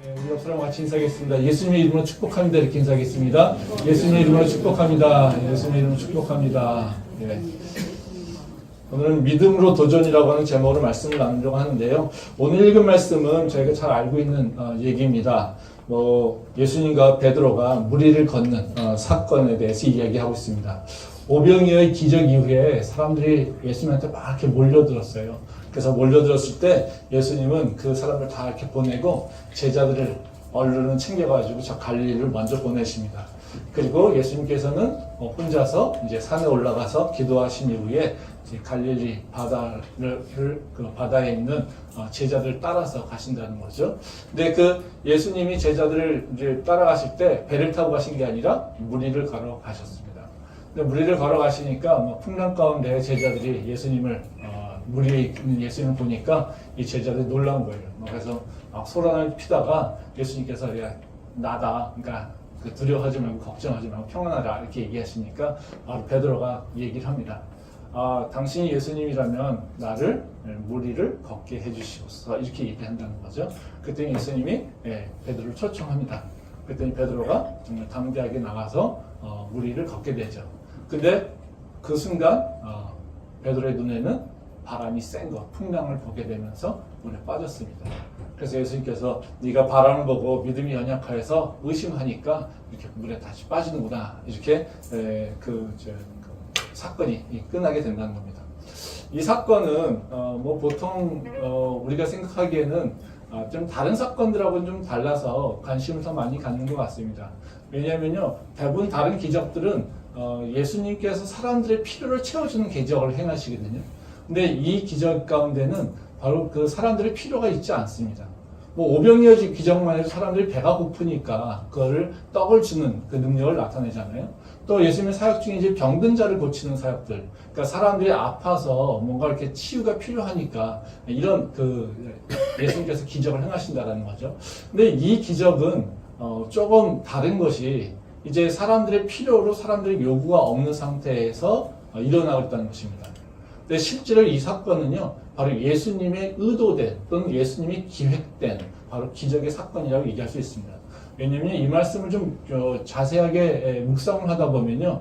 우리 옆사람 같이 인사하겠습니다. 예수님의 이름으로 축복합니다. 이렇게 인사하겠습니다. 예수님의 이름으로 축복합니다. 예수님의 이름으로 축복합니다. 예. 오늘은 믿음으로 도전이라고 하는 제목으로 말씀을 나누려고 하는데요. 오늘 읽은 말씀은 저희가 잘 알고 있는 얘기입니다. 예수님과 베드로가 무리를 걷는 사건에 대해서 이야기하고 있습니다. 오병이어의 기적 이후에 사람들이 예수님한테 막 이렇게 몰려들었어요. 그래서 몰려들었을 때 예수님은 그 사람을 다 이렇게 보내고 제자들을 얼른 챙겨가지고 저 갈릴리를 먼저 보내십니다. 그리고 예수님께서는 혼자서 이제 산에 올라가서 기도하신 이후에 이제 갈릴리 그 바다에 있는 제자들 따라서 가신다는 거죠. 근데 그 예수님이 제자들을 이제 따라가실 때 배를 타고 가신 게 아니라 무리를 걸어 가셨습니다. 근데 무리를 걸어 가시니까 풍랑 가운데 제자들이 무리에 있는 예수님을 보니까 이 제자들이 놀라운 거예요. 그래서 막 소란을 피다가 예수님께서 야, 나다. 그러니까 두려워하지 말고 걱정하지 말고 평안하라 이렇게 얘기하시니까 바로 베드로가 얘기를 합니다. 당신이 예수님이라면 나를 무리를 걷게 해주시옵소서 이렇게 얘기한다는 거죠. 그랬더니 예수님이 베드로를 초청합니다. 그랬더니 베드로가 정말 담대하게 나가서 무리를 걷게 되죠. 근데 그 순간 베드로의 눈에는 바람이 센 것, 풍랑을 보게 되면서 물에 빠졌습니다. 그래서 예수님께서 네가 바람을 보고 믿음이 연약하여서 의심하니까 이렇게 물에 다시 빠지는구나 이렇게 사건이 끝나게 된다는 겁니다. 이 사건은 보통 우리가 생각하기에는 좀 다른 사건들하고는 좀 달라서 관심을 더 많이 갖는 것 같습니다. 왜냐하면요, 대부분 다른 기적들은 예수님께서 사람들의 필요를 채워주는 기적을 행하시거든요. 근데 이 기적 가운데는 바로 그 사람들의 필요가 있지 않습니다. 오병이어 기적만 해도 사람들이 배가 고프니까 그거를 떡을 주는 그 능력을 나타내잖아요. 또 예수님의 사역 중에 이제 병든 자를 고치는 사역들, 그러니까 사람들이 아파서 뭔가 이렇게 치유가 필요하니까 이런 예수님께서 기적을 행하신다라는 거죠. 근데 이 기적은 조금 다른 것이 이제 사람들의 필요로 사람들의 요구가 없는 상태에서 일어나고 있다는 것입니다. 근데 실제로 이 사건은요, 바로 예수님의 의도된 또는 예수님이 기획된 바로 기적의 사건이라고 얘기할 수 있습니다. 왜냐하면 이 말씀을 좀 자세하게 묵상을 하다 보면요,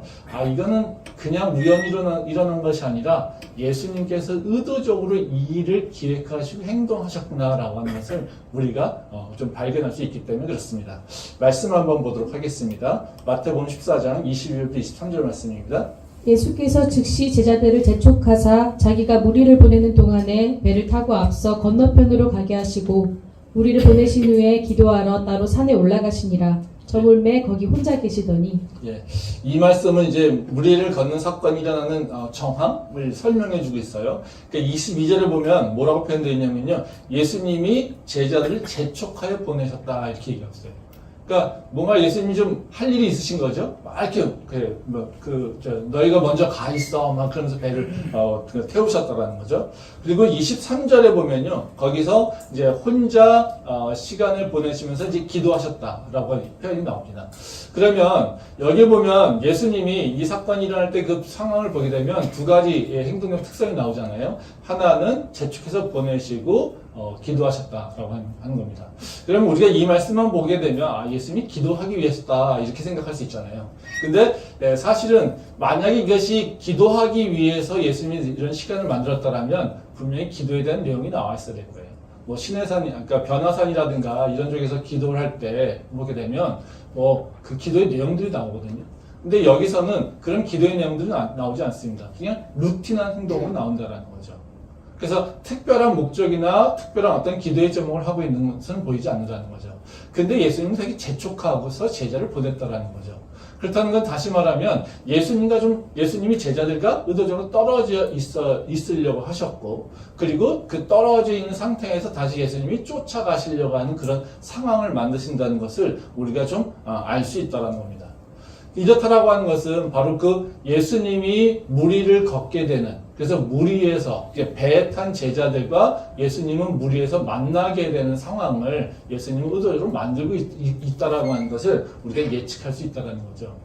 이거는 그냥 우연히 일어난 것이 아니라 예수님께서 의도적으로 이 일을 기획하시고 행동하셨구나라고 하는 것을 우리가 좀 발견할 수 있기 때문에 그렇습니다. 말씀 한번 보도록 하겠습니다. 마태복음 14장 22절부터 23절 말씀입니다. 예수께서 즉시 제자들을 재촉하사 자기가 무리를 보내는 동안에 배를 타고 앞서 건너편으로 가게 하시고 무리를 보내신 후에 기도하러 따로 산에 올라가시니라. 저물매 거기 혼자 계시더니. 이 말씀은 이제 무리를 걷는 사건이 일어나는 정황을 설명해주고 있어요. 그러니까 22절을 보면 뭐라고 표현되어 있냐면요, 예수님이 제자들을 재촉하여 보내셨다 이렇게 얘기했어요. 그러니까 뭔가 예수님이 좀 할 일이 있으신 거죠. 막 이렇게 너희가 먼저 가 있어 막 그러면서 배를 태우셨다라는 거죠. 그리고 23절에 보면요, 거기서 이제 혼자 시간을 보내시면서 이제 기도하셨다라고 표현이 나옵니다. 그러면 여기 보면 예수님이 이 사건이 일어날 때 그 상황을 보게 되면 두 가지 행동력 특성이 나오잖아요. 하나는 재촉해서 보내시고 기도하셨다라고 하는 겁니다. 그러면 우리가 이 말씀만 보게 되면 예수님이 기도하기 위해서다 이렇게 생각할 수 있잖아요. 근데 사실은 만약에 이것이 기도하기 위해서 예수님이 이런 시간을 만들었다라면 분명히 기도에 대한 내용이 나와 있어야 될 거예요. 시내산, 그러니까 변화산이라든가 이런 쪽에서 기도를 할 때 보게 되면 그 기도의 내용들이 나오거든요. 근데 여기서는 그런 기도의 내용들은 나오지 않습니다. 그냥 루틴한 행동으로 나온다라는 거죠. 그래서 특별한 목적이나 특별한 어떤 기도의 제목을 하고 있는 것은 보이지 않는다는 거죠. 근데 예수님은 되게 재촉하고서 제자를 보냈다라는 거죠. 그렇다는 건 다시 말하면 예수님이 제자들과 의도적으로 떨어져 있으려고 하셨고, 그리고 그 떨어져 있는 상태에서 다시 예수님이 쫓아가시려고 하는 그런 상황을 만드신다는 것을 우리가 좀 알 수 있다는 겁니다. 이렇다라고 하는 것은 바로 그 예수님이 무리를 걷게 되는, 그래서 무리에서 배에 탄 제자들과 예수님은 무리에서 만나게 되는 상황을 예수님은 의도적으로 만들고 있다라고 하는 것을 우리가 예측할 수 있다는 거죠.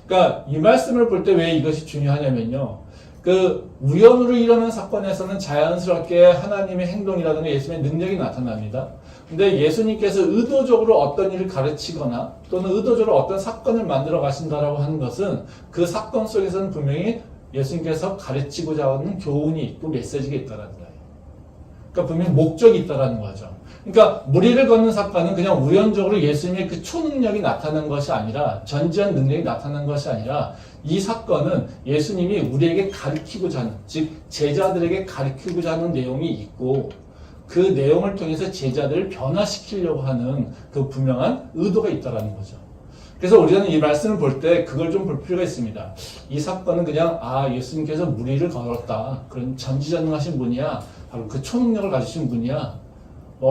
그러니까 이 말씀을 볼 때 왜 이것이 중요하냐면요, 그 우연으로 일어난 사건에서는 자연스럽게 하나님의 행동이라든가 예수님의 능력이 나타납니다. 근데 예수님께서 의도적으로 어떤 일을 가르치거나 또는 의도적으로 어떤 사건을 만들어 가신다라고 하는 것은 그 사건 속에서는 분명히 예수님께서 가르치고자 하는 교훈이 있고 메시지가 있다는 거예요. 그러니까 분명히 목적이 있다는 거죠. 그러니까 무리를 걷는 사건은 그냥 우연적으로 예수님의 그 초능력이 나타난 것이 아니라 전지한 능력이 나타난 것이 아니라 이 사건은 예수님이 우리에게 가르치고자 하는, 즉 제자들에게 가르치고자 하는 내용이 있고 그 내용을 통해서 제자들을 변화시키려고 하는 그 분명한 의도가 있다는 거죠. 그래서 우리는 이 말씀을 볼 때 그걸 좀 볼 필요가 있습니다. 이 사건은 그냥 예수님께서 무리를 걸었다. 그런 전지전능하신 분이야. 바로 그 초능력을 가지신 분이야.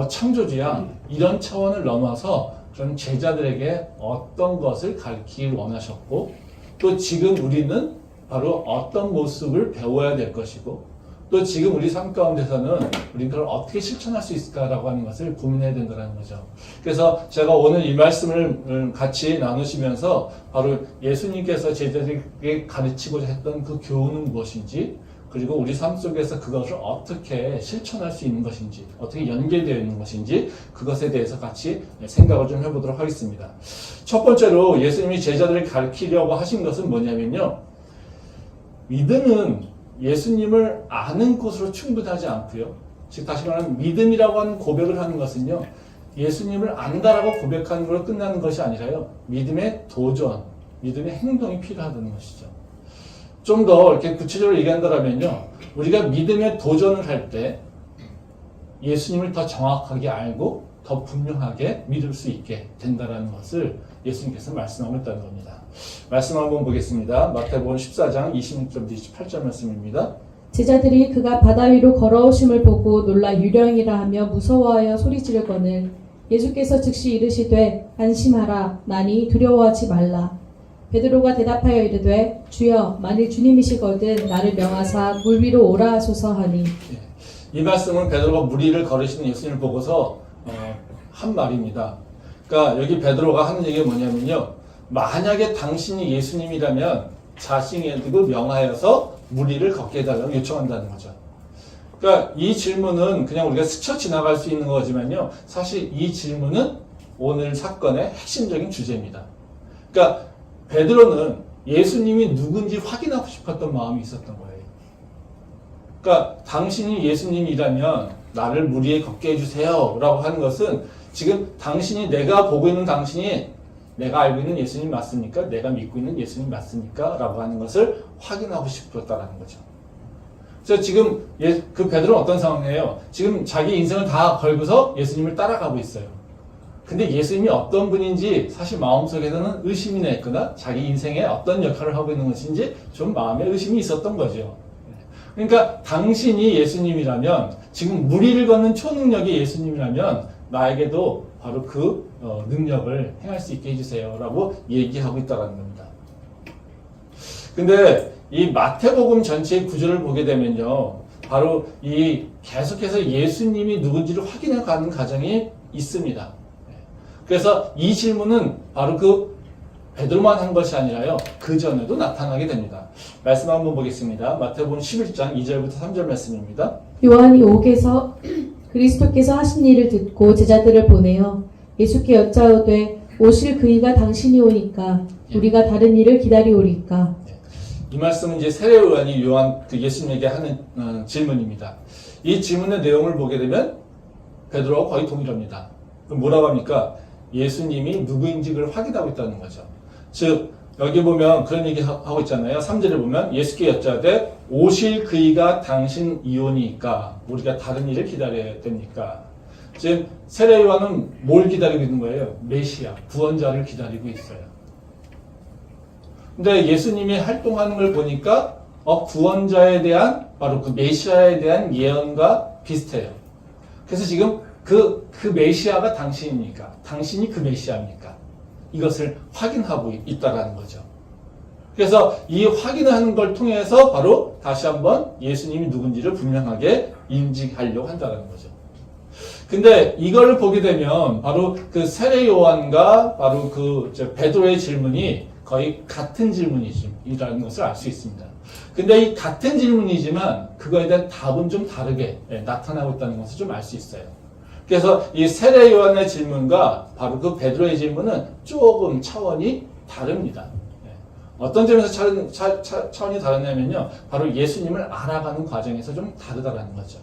창조주야. 이런 차원을 넘어서 그런 제자들에게 어떤 것을 가르치길 원하셨고 또 지금 우리는 바로 어떤 모습을 배워야 될 것이고 또 지금 우리 삶 가운데서는 우리가 그걸 어떻게 실천할 수 있을까라고 하는 것을 고민해야 된다는 거죠. 그래서 제가 오늘 이 말씀을 같이 나누시면서 바로 예수님께서 제자들에게 가르치고자 했던 그 교훈은 무엇인지 그리고 우리 삶 속에서 그것을 어떻게 실천할 수 있는 것인지 어떻게 연계되어 있는 것인지 그것에 대해서 같이 생각을 좀 해보도록 하겠습니다. 첫 번째로 예수님이 제자들을 가르치려고 하신 것은 뭐냐면요. 믿음은 예수님을 아는 것으로 충분하지 않고요. 즉 다시 말하면 믿음이라고 하는 고백을 하는 것은요. 예수님을 안다라고 고백하는 걸로 끝나는 것이 아니라요. 믿음의 도전, 믿음의 행동이 필요하다는 것이죠. 좀 더 이렇게 구체적으로 얘기한다면요. 우리가 믿음의 도전을 할 때 예수님을 더 정확하게 알고 더 분명하게 믿을 수 있게 된다는 것을 예수님께서 말씀하고 있다는 겁니다. 말씀 한번 보겠습니다. 마태복음 14장 26절부터 28절 말씀입니다. 제자들이 그가 바다 위로 걸어오심을 보고 놀라 유령이라 하며 무서워하여 소리지르거늘 예수께서 즉시 이르시되 안심하라 나니 두려워하지 말라. 베드로가 대답하여 이르되 주여 만일 주님이시거든 나를 명하사 물 위로 오라 하소서 하니. 이 말씀은 베드로가 무리를 걸으시는 예수님을 보고서 한 말입니다. 그러니까 여기 베드로가 하는 얘기가 뭐냐면요. 만약에 당신이 예수님이라면 자신에게 명하여서 무리를 걷게 해달라고 요청한다는 거죠. 그러니까 이 질문은 그냥 우리가 스쳐 지나갈 수 있는 거지만요. 사실 이 질문은 오늘 사건의 핵심적인 주제입니다. 그러니까 베드로는 예수님이 누군지 확인하고 싶었던 마음이 있었던 거예요. 그러니까 당신이 예수님이라면 나를 무리에 걷게 해주세요 라고 하는 것은 지금 당신이 내가 보고 있는 당신이 내가 알고 있는 예수님 맞습니까? 내가 믿고 있는 예수님 맞습니까? 라고 하는 것을 확인하고 싶었다는 거죠. 그래서 지금 그 베드로는 어떤 상황이에요? 지금 자기 인생을 다 걸고서 예수님을 따라가고 있어요. 근데 예수님이 어떤 분인지 사실 마음속에서는 의심이나 있거나 자기 인생에 어떤 역할을 하고 있는 것인지 좀 마음에 의심이 있었던 거죠. 그러니까 당신이 예수님이라면 지금 무리를 걷는 초능력이 예수님이라면 나에게도 바로 그 능력을 행할 수 있게 해주세요 라고 얘기하고 있다는 겁니다. 근데 이 마태복음 전체의 구조를 보게 되면요. 바로 이 계속해서 예수님이 누군지를 확인해 가는 과정이 있습니다. 그래서 이 질문은 바로 그 베드로만 한 것이 아니라요. 그 전에도 나타나게 됩니다. 말씀 한번 보겠습니다. 마태복음 11장 2절부터 3절 말씀입니다. 요한이 옥에서 그리스도께서 하신 일을 듣고 제자들을 보내어 예수께 여짜오되 오실 그이가 당신이 오니까 우리가 다른 일을 기다리오리까. 이 말씀은 이제 세례요한이 요한 그 예수님에게 하는 질문입니다. 이 질문의 내용을 보게 되면 베드로와 거의 동일합니다. 그럼 뭐라고 합니까? 예수님이 누구인지 그걸 확인하고 있다는 거죠. 즉 여기 보면 그런 얘기 하고 있잖아요. 3절에 보면 예수께 여짜되 오실 그이가 당신이오니까 우리가 다른 일을 기다려야 됩니까? 지금 세례 요한은 뭘 기다리고 있는 거예요? 메시아, 구원자를 기다리고 있어요. 근데 예수님이 활동하는 걸 보니까 구원자에 대한 바로 그 메시아에 대한 예언과 비슷해요. 그래서 지금 그 메시아가 당신입니까? 당신이 그 메시아입니까? 이것을 확인하고 있다라는 거죠. 그래서 이 확인하는 걸 통해서 바로 다시 한번 예수님이 누군지를 분명하게 인지하려고 한다는 거죠. 근데 이걸 보게 되면 바로 그 세례 요한과 바로 그 베드로의 질문이 거의 같은 질문이라는 것을 알 수 있습니다. 근데 이 같은 질문이지만 그거에 대한 답은 좀 다르게 나타나고 있다는 것을 좀 알 수 있어요. 그래서 이 세례 요한의 질문과 바로 그 베드로의 질문은 조금 차원이 다릅니다. 어떤 점에서 차원이 다르냐면요. 바로 예수님을 알아가는 과정에서 좀 다르다는 거죠.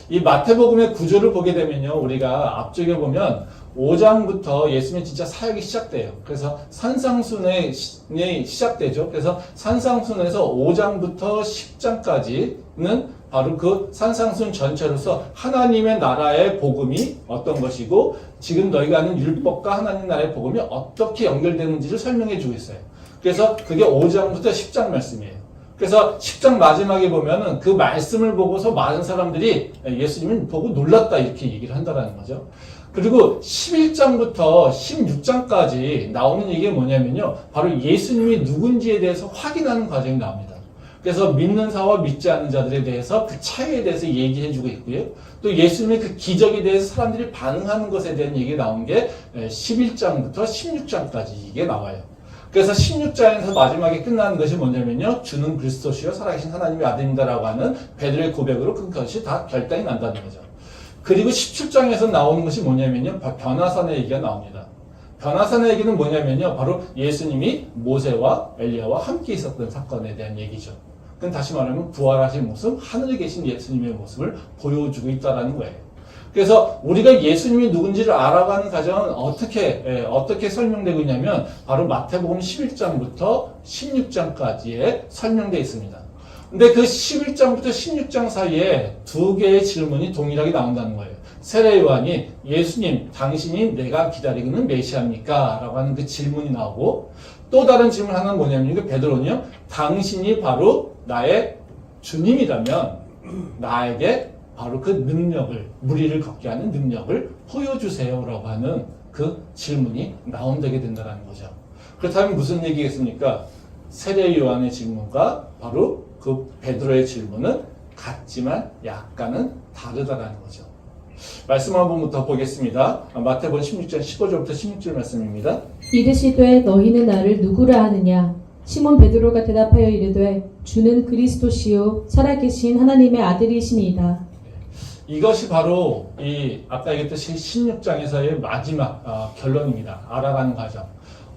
이 마태복음의 구조를 보게 되면요. 우리가 앞쪽에 보면 5장부터 예수님의 진짜 사역이 시작돼요. 그래서 산상순에 시작되죠. 그래서 산상순에서 5장부터 10장까지는 바로 그 산상순 전체로서 하나님의 나라의 복음이 어떤 것이고 지금 너희가 아는 율법과 하나님 나라의 복음이 어떻게 연결되는지를 설명해 주고 있어요. 그래서 그게 5장부터 10장 말씀이에요. 그래서 10장 마지막에 보면은 그 말씀을 보고서 많은 사람들이 예수님을 보고 놀랐다 이렇게 얘기를 한다는 거죠. 그리고 11장부터 16장까지 나오는 얘기가 뭐냐면요. 바로 예수님이 누군지에 대해서 확인하는 과정이 나옵니다. 그래서 믿는 자와 믿지 않는 자들에 대해서 그 차이에 대해서 얘기해주고 있고요. 또 예수님의 그 기적에 대해서 사람들이 반응하는 것에 대한 얘기가 나온 게 11장부터 16장까지 이게 나와요. 그래서 16장에서 마지막에 끝나는 것이 뭐냐면요. 주는 그리스도시요 살아계신 하나님의 아들입니다라고 하는 베드로의 고백으로 그것이 다 결단이 난다는 거죠. 그리고 17장에서 나오는 것이 뭐냐면요. 변화산의 얘기가 나옵니다. 변화산의 얘기는 뭐냐면요. 바로 예수님이 모세와 엘리야와 함께 있었던 사건에 대한 얘기죠. 그건 다시 말하면 부활하신 모습, 하늘에 계신 예수님의 모습을 보여주고 있다는 거예요. 그래서 우리가 예수님이 누군지를 알아가는 과정은 어떻게 설명되고 있냐면 바로 마태복음 11장부터 16장까지에 설명되어 있습니다. 근데 그 11장부터 16장 사이에 두 개의 질문이 동일하게 나온다는 거예요. 세례 요한이 예수님, 당신이 내가 기다리고 있는 메시아입니까? 라고 하는 그 질문이 나오고 또 다른 질문 하나는 뭐냐면 그 베드로는요. 당신이 바로 나의 주님이라면 나에게 바로 그 능력을, 무리를 걷게 하는 능력을 보여주세요라고 하는 그 질문이 나온다게 된다는 거죠. 그렇다면 무슨 얘기겠습니까? 세례 요한의 질문과 바로 그 베드로의 질문은 같지만 약간은 다르다는 거죠. 말씀 한 번부터 보겠습니다. 마태복음 16장 15절부터 16절 말씀입니다. 이르시되 너희는 나를 누구라 하느냐? 시몬 베드로가 대답하여 이르되 주는 그리스도시요 살아계신 하나님의 아들이시니이다. 이것이 바로 아까 얘기했듯이 16장에서의 마지막 결론입니다. 알아가는 과정.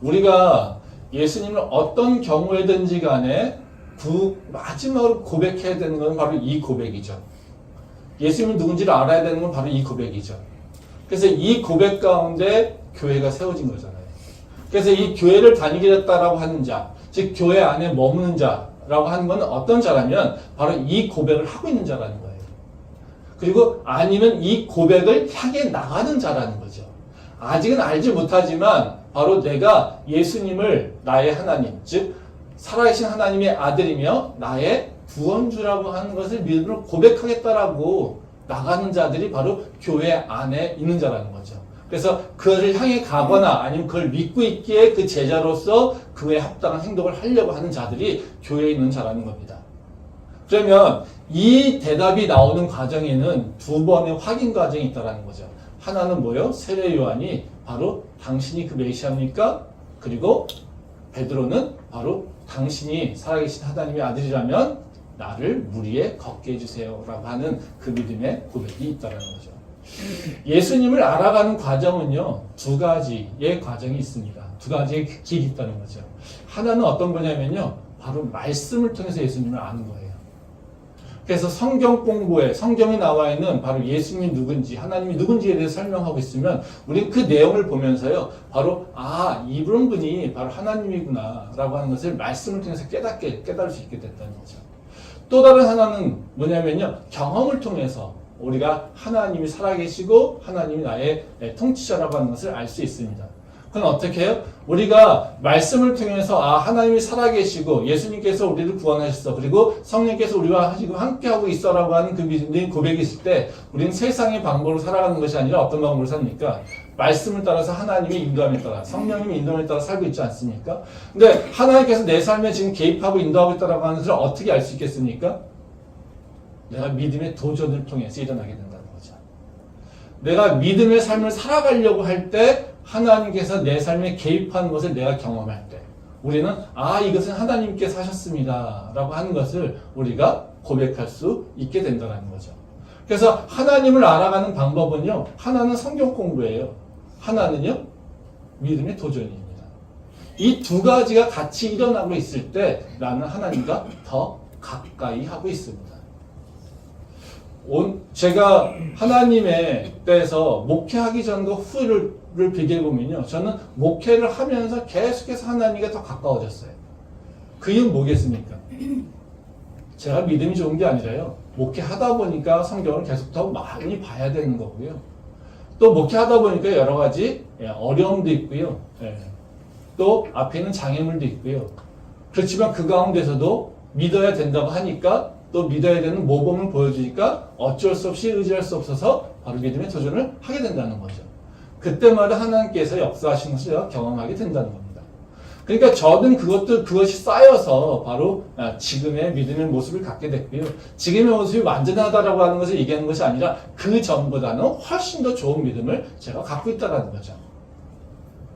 우리가 예수님을 어떤 경우에든지 간에 마지막으로 고백해야 되는 건 바로 이 고백이죠. 예수님이 누군지를 알아야 되는 건 바로 이 고백이죠. 그래서 이 고백 가운데 교회가 세워진 거잖아요. 그래서 이 교회를 다니게 됐다라고 하는 자, 즉 교회 안에 머무는 자라고 하는 건 어떤 자라면 바로 이 고백을 하고 있는 자라는 거예요. 그리고 아니면 이 고백을 향해 나가는 자라는 거죠. 아직은 알지 못하지만 바로 내가 예수님을 나의 하나님, 즉 살아계신 하나님의 아들이며 나의 구원주라고 하는 것을 믿음으로 고백하겠다라고 나가는 자들이 바로 교회 안에 있는 자라는 거죠. 그래서 그를 향해 가거나 아니면 그걸 믿고 있기에 그 제자로서 그에 합당한 행동을 하려고 하는 자들이 교회에 있는 자라는 겁니다. 그러면 이 대답이 나오는 과정에는 두 번의 확인 과정이 있다는 거죠. 하나는 뭐요? 세례 요한이 바로 당신이 그 메시아입니까? 그리고 베드로는 바로 당신이 살아계신 하나님의 아들이라면 나를 무리에 걷게 해주세요 라고 하는 그 믿음의 고백이 있다는 거죠. 예수님을 알아가는 과정은요, 두 가지의 과정이 있습니다. 두 가지의 길이 있다는 거죠. 하나는 어떤 거냐면요, 바로 말씀을 통해서 예수님을 아는 거예요. 그래서 성경 공부에 성경에 나와 있는 바로 예수님이 누군지 하나님이 누군지에 대해서 설명하고 있으면 우리는 그 내용을 보면서요 바로 이런 분이 바로 하나님이구나 라고 하는 것을 말씀을 통해서 깨달을 수 있게 됐다는 거죠. 또 다른 하나는 뭐냐면요 경험을 통해서 우리가 하나님이 살아계시고 하나님이 나의 통치자라고 하는 것을 알 수 있습니다. 그건 어떻게 해요? 우리가 말씀을 통해서 하나님이 살아계시고 예수님께서 우리를 구원하셨어. 그리고 성령께서 우리와 지금 함께하고 있어라고 하는 그 믿음의 고백이 있을 때 우리는 세상의 방법으로 살아가는 것이 아니라 어떤 방법으로 삽니까? 말씀을 따라서 하나님의 인도함에 따라 성령님의 인도함에 따라 살고 있지 않습니까? 근데 하나님께서 내 삶에 지금 개입하고 인도하고 있다라고 하는 것을 어떻게 알 수 있겠습니까? 내가 믿음의 도전을 통해서 일어나게 된다는 거죠. 내가 믿음의 삶을 살아가려고 할 때 하나님께서 내 삶에 개입하는 것을 내가 경험할 때 우리는 이것은 하나님께서 하셨습니다 라고 하는 것을 우리가 고백할 수 있게 된다는 거죠. 그래서 하나님을 알아가는 방법은요, 하나는 성경 공부예요. 하나는요, 믿음의 도전입니다. 이 두 가지가 같이 일어나고 있을 때 나는 하나님과 더 가까이 하고 있습니다. 제가 하나님의 때에서 목회하기 전과 후를 비교해 보면요, 저는 목회를 하면서 계속해서 하나님과 더 가까워졌어요. 그 이유는 뭐겠습니까? 제가 믿음이 좋은 게 아니라요, 목회하다 보니까 성경을 계속 더 많이 봐야 되는 거고요. 또 목회하다 보니까 여러 가지 어려움도 있고요. 또 앞에 있는 장애물도 있고요. 그렇지만 그 가운데서도 믿어야 된다고 하니까, 또 믿어야 되는 모범을 보여주니까 어쩔 수 없이 의지할 수 없어서 바로 믿음의 도전을 하게 된다는 거죠. 그때마다 하나님께서 역사하신 것을 제가 경험하게 된다는 겁니다. 그러니까 저는 그것이 쌓여서 바로 지금의 믿음의 모습을 갖게 됐고요. 지금의 모습이 완전하다라고 하는 것을 얘기하는 것이 아니라 그 전보다는 훨씬 더 좋은 믿음을 제가 갖고 있다는 거죠.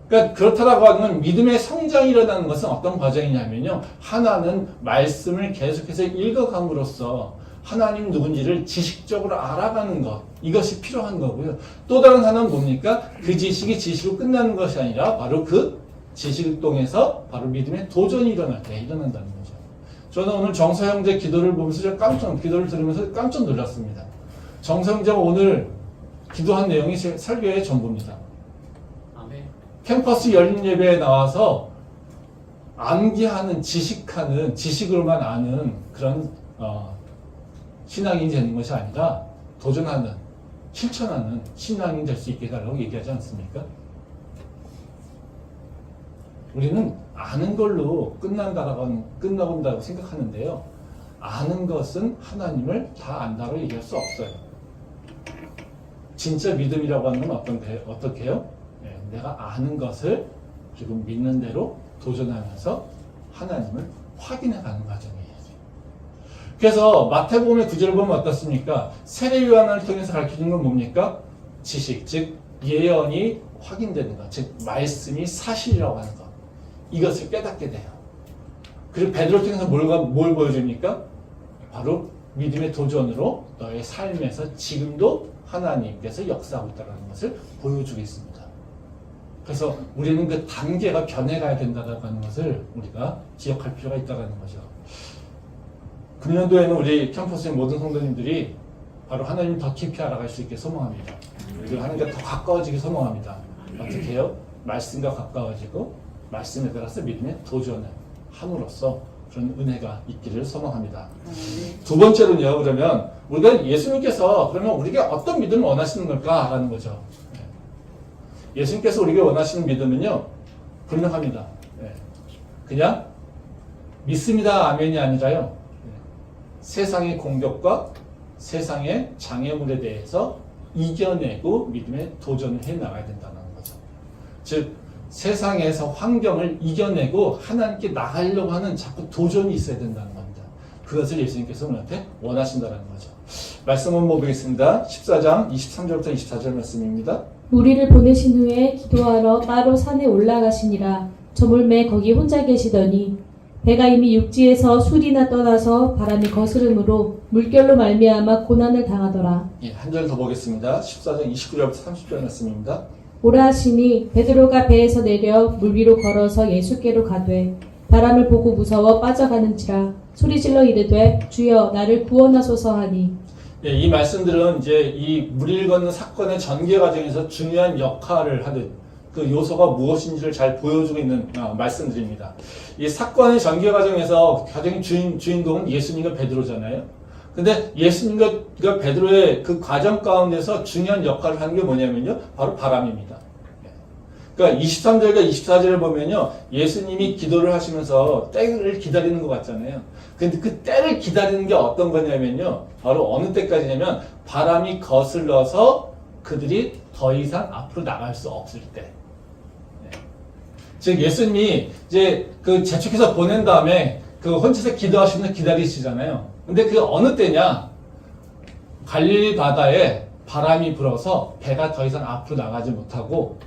그러니까 그렇다라고 하는 건 믿음의 성장이 일어나는 것은 어떤 과정이냐면요, 하나는 말씀을 계속해서 읽어감으로써 하나님 누군지를 지식적으로 알아가는 것, 이것이 필요한 거고요. 또 다른 하나는 뭡니까? 그 지식이 지식으로 끝나는 것이 아니라 바로 그 지식을 통해서 바로 믿음의 도전이 일어날 때 일어난다는 거죠. 저는 오늘 정서 형제 기도를 보면서 기도를 들으면서 깜짝 놀랐습니다. 정서 형제가 오늘 기도한 내용이 설교의 전부입니다. 캠퍼스 열린 예배에 나와서 암기하는, 지식으로만 아는 그런 신앙인이 되는 것이 아니라 도전하는, 실천하는 신앙인이 될 수 있게 해달라고 얘기하지 않습니까? 우리는 아는 걸로 끝나본다고 생각하는데요. 아는 것은 하나님을 다 안다고 얘기할 수 없어요. 진짜 믿음이라고 하는 건 어떻게 해요? 내가 아는 것을 지금 믿는 대로 도전하면서 하나님을 확인해가는 과정이에요. 그래서 마태복음의 9절을 보면 어떻습니까? 세례 요한을 통해서 가르쳐주는 건 뭡니까? 지식, 즉 예언이 확인되는 것, 즉 말씀이 사실이라고 하는 것, 이것을 깨닫게 돼요. 그리고 베드로를 통해서 뭘 보여줍니까? 바로 믿음의 도전으로 너의 삶에서 지금도 하나님께서 역사하고 있다는 것을 보여주겠습니다. 그래서 우리는 그 단계가 변해가야 된다는 것을 우리가 기억할 필요가 있다는 거죠. 금년도에는 우리 캠퍼스의 모든 성도님들이 바로 하나님을 더 깊이 알아갈 수 있게 소망합니다. 그리고 하나님과 더 가까워지게 소망합니다. 어떻게 해요? 말씀과 가까워지고 말씀에 따라서 믿음의 도전을 함으로써 그런 은혜가 있기를 소망합니다. 두 번째로는요, 그러면 우리가 예수님께서 그러면 우리가 어떤 믿음을 원하시는 걸까라는 거죠. 예수님께서 우리가 원하시는 믿음은요, 분명합니다. 그냥 믿습니다, 아멘이 아니라요, 세상의 공격과 세상의 장애물에 대해서 이겨내고 믿음의 도전을 해 나가야 된다는 거죠. 즉 세상에서 환경을 이겨내고 하나님께 나가려고 하는 자꾸 도전이 있어야 된다는 겁니다. 그것을 예수님께서 우리한테 원하신다는 거죠. 말씀 한번 보겠습니다. 14장 23절부터 24절 말씀입니다. 무리를 보내신 후에 기도하러 따로 산에 올라가시니라. 저물매 거기 혼자 계시더니 배가 이미 육지에서 술이나 떠나서 바람이 거스름으로 물결로 말미암아 고난을 당하더라. 한 절 더 보겠습니다. 14장 29절부터 30절 말씀입니다. 오라 하시니 베드로가 배에서 내려 물 위로 걸어서 예수께로 가되 바람을 보고 무서워 빠져가는지라 소리질러 이르되 주여 나를 구원하소서 하니. 이 말씀들은 이제 이 무리를 걷는 사건의 전개 과정에서 중요한 역할을 하는 그 요소가 무엇인지를 잘 보여주고 있는 말씀들입니다. 이 사건의 전개 과정에서 가장 주인공은 예수님과 베드로잖아요. 근데 예수님과 베드로의 그 과정 가운데서 중요한 역할을 하는 게 뭐냐면요, 바로 바람입니다. 그러니까 23절과 24절을 보면요, 예수님이 기도를 하시면서 때를 기다리는 것 같잖아요. 근데 그 때를 기다리는 게 어떤 거냐면요, 바로 어느 때까지냐면 바람이 거슬러서 그들이 더 이상 앞으로 나갈 수 없을 때. 즉 예수님이 이제 그 재촉해서 보낸 다음에 그 혼자서 기도하시면서 기다리시잖아요. 근데 그게 어느 때냐? 갈릴리 바다에 바람이 불어서 배가 더 이상 앞으로 나가지 못하고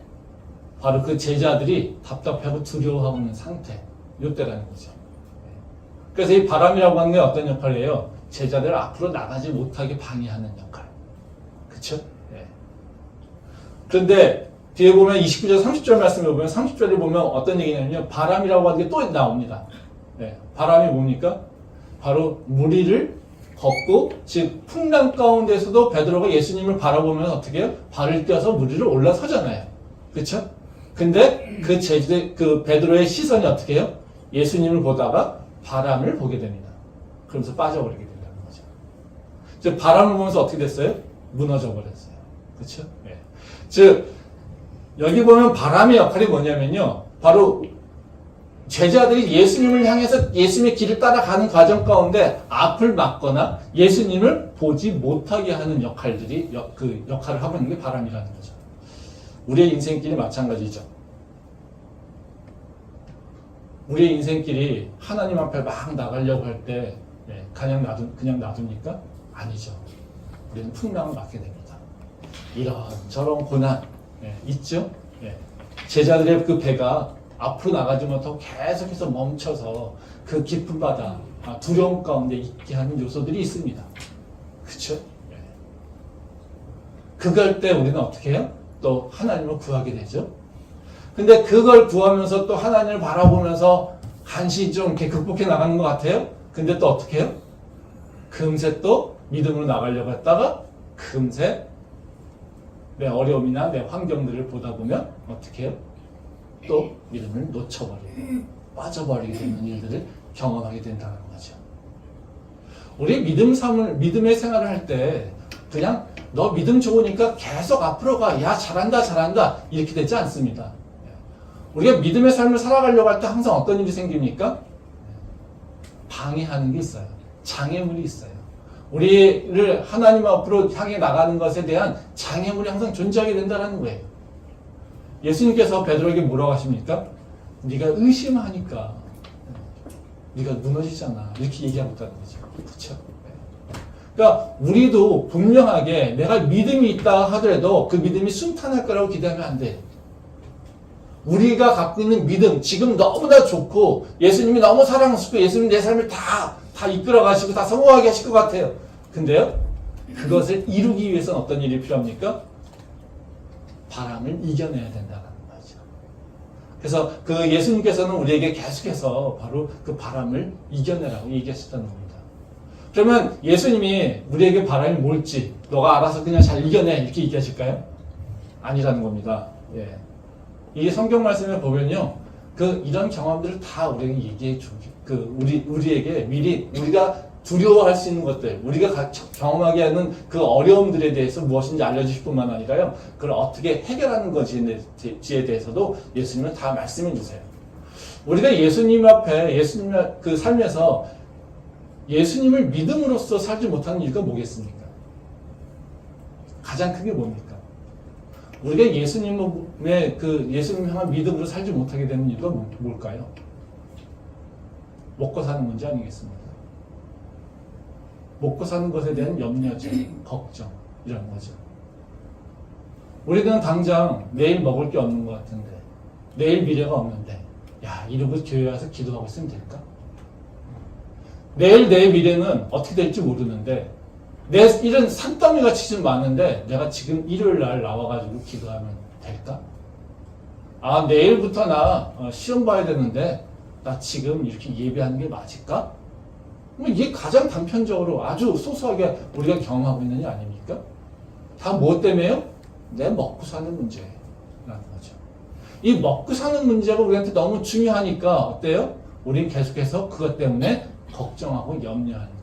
바로 그 제자들이 답답하고 두려워하고 있는 상태. 이때라는 거죠. 그래서 이 바람이라고 하는 게 어떤 역할이에요? 제자들 앞으로 나가지 못하게 방해하는 역할. 그쵸? 예. 그런데 뒤에 보면 29절 30절 말씀을 보면 30절에 보면 어떤 얘기냐면요. 바람이라고 하는 게 또 나옵니다. 예. 바람이 뭡니까? 바로 무리를 걷고 즉 풍랑 가운데서도 베드로가 예수님을 바라보면 어떻게 해요? 발을 떼어서 무리를 올라서잖아요. 그쵸? 근데 그 베드로의 시선이 어떻게 해요? 예수님을 보다가 바람을 보게 됩니다. 그러면서 빠져버리게 된다는 거죠. 즉 바람을 보면서 어떻게 됐어요? 무너져 버렸어요. 그렇죠? 예. 즉 여기 보면 바람의 역할이 뭐냐면요. 바로 제자들이 예수님을 향해서 예수님의 길을 따라가는 과정 가운데 앞을 막거나 예수님을 보지 못하게 하는 역할들이 그 역할을 하고 있는 게 바람이라는 거죠. 우리의 인생길이 마찬가지죠. 우리의 인생길이 하나님 앞에 막 나가려고 할 때 그냥 놔둡니까? 아니죠. 우리는 풍랑을 맞게 됩니다. 이런저런 고난 있죠. 제자들의 그 배가 앞으로 나가지 못하고 계속해서 멈춰서 그 깊은 바다, 두려움 가운데 있게 하는 요소들이 있습니다. 그렇죠? 그럴 때 우리는 어떻게 해요? 또 하나님을 구하게 되죠. 근데 그걸 구하면서 또 하나님을 바라보면서 간신히 좀 이렇게 극복해 나가는 것 같아요. 근데 또 어떻게 해요? 금세 또 믿음으로 나가려고 했다가 금세 내 어려움이나 내 환경들을 보다 보면 어떻게 해요? 또 믿음을 놓쳐버리고 빠져버리게 되는 일들을 경험하게 된다는 거죠. 우리 믿음의 생활을 할 때 그냥 너 믿음 좋으니까 계속 앞으로 가. 야, 잘한다. 이렇게 되지 않습니다. 우리가 믿음의 삶을 살아가려고 할 때 항상 어떤 일이 생깁니까? 방해하는 게 있어요. 장애물이 있어요. 우리를 하나님 앞으로 향해 나가는 것에 대한 장애물이 항상 존재하게 된다는 거예요. 예수님께서 베드로에게 뭐라고 하십니까? 네가 의심하니까 네가 무너지잖아. 이렇게 얘기하고 있다는 거죠. 그렇죠? 그러니까 우리도 분명하게 내가 믿음이 있다 하더라도 그 믿음이 순탄할 거라고 기대하면 안 돼요. 우리가 갖고 있는 믿음, 지금 너무나 좋고 예수님이 너무 사랑스럽고 예수님 내 삶을 다 이끌어 가시고 다 성공하게 하실 것 같아요. 근데요, 그것을 이루기 위해서는 어떤 일이 필요합니까? 바람을 이겨내야 된다는 거죠. 그래서 그 예수님께서는 우리에게 계속해서 바로 그 바람을 이겨내라고 얘기하셨다는 겁니다. 그러면 예수님이 우리에게 바람이 뭘지 너가 알아서 그냥 잘 이겨내 이렇게 얘기하실까요? 아니라는 겁니다. 예. 이 성경 말씀에 보면요, 이런 경험들을 다 우리에게 얘기해 주고, 우리에게 미리 우리가 두려워할 수 있는 것들, 우리가 경험하게 하는 그 어려움들에 대해서 무엇인지 알려주실 뿐만 아니라요, 그걸 어떻게 해결하는 것인지에 대해서도 예수님은 다 말씀해 주세요. 우리가 예수님 앞에, 예수님의 그 삶에서 예수님을 믿음으로써 살지 못하는 이유가 뭐겠습니까? 가장 큰 게 뭡니까? 우리가 예수님의 예수님 향한 믿음으로 살지 못하게 되는 이유가 뭘까요? 먹고 사는 문제 아니겠습니까? 먹고 사는 것에 대한 염려죠, 걱정, 이런 거죠. 우리는 당장 내일 먹을 게 없는 것 같은데, 내일 미래가 없는데, 야, 이러고 교회 와서 기도하고 있으면 될까? 내일 내 미래는 어떻게 될지 모르는데, 내 일은 산더미같이 좀 많은데 내가 지금 일요일 날 나와가지고 기도하면 될까? 아, 내일부터 나 시험 봐야 되는데 나 지금 이렇게 예배하는 게 맞을까? 이게 가장 단편적으로 아주 소소하게 우리가 경험하고 있는 일 아닙니까? 다 뭐 때문에요? 내 먹고 사는 문제라는 거죠. 이 먹고 사는 문제가 우리한테 너무 중요하니까 어때요? 우리는 계속해서 그것 때문에 걱정하고 염려하는 거예요.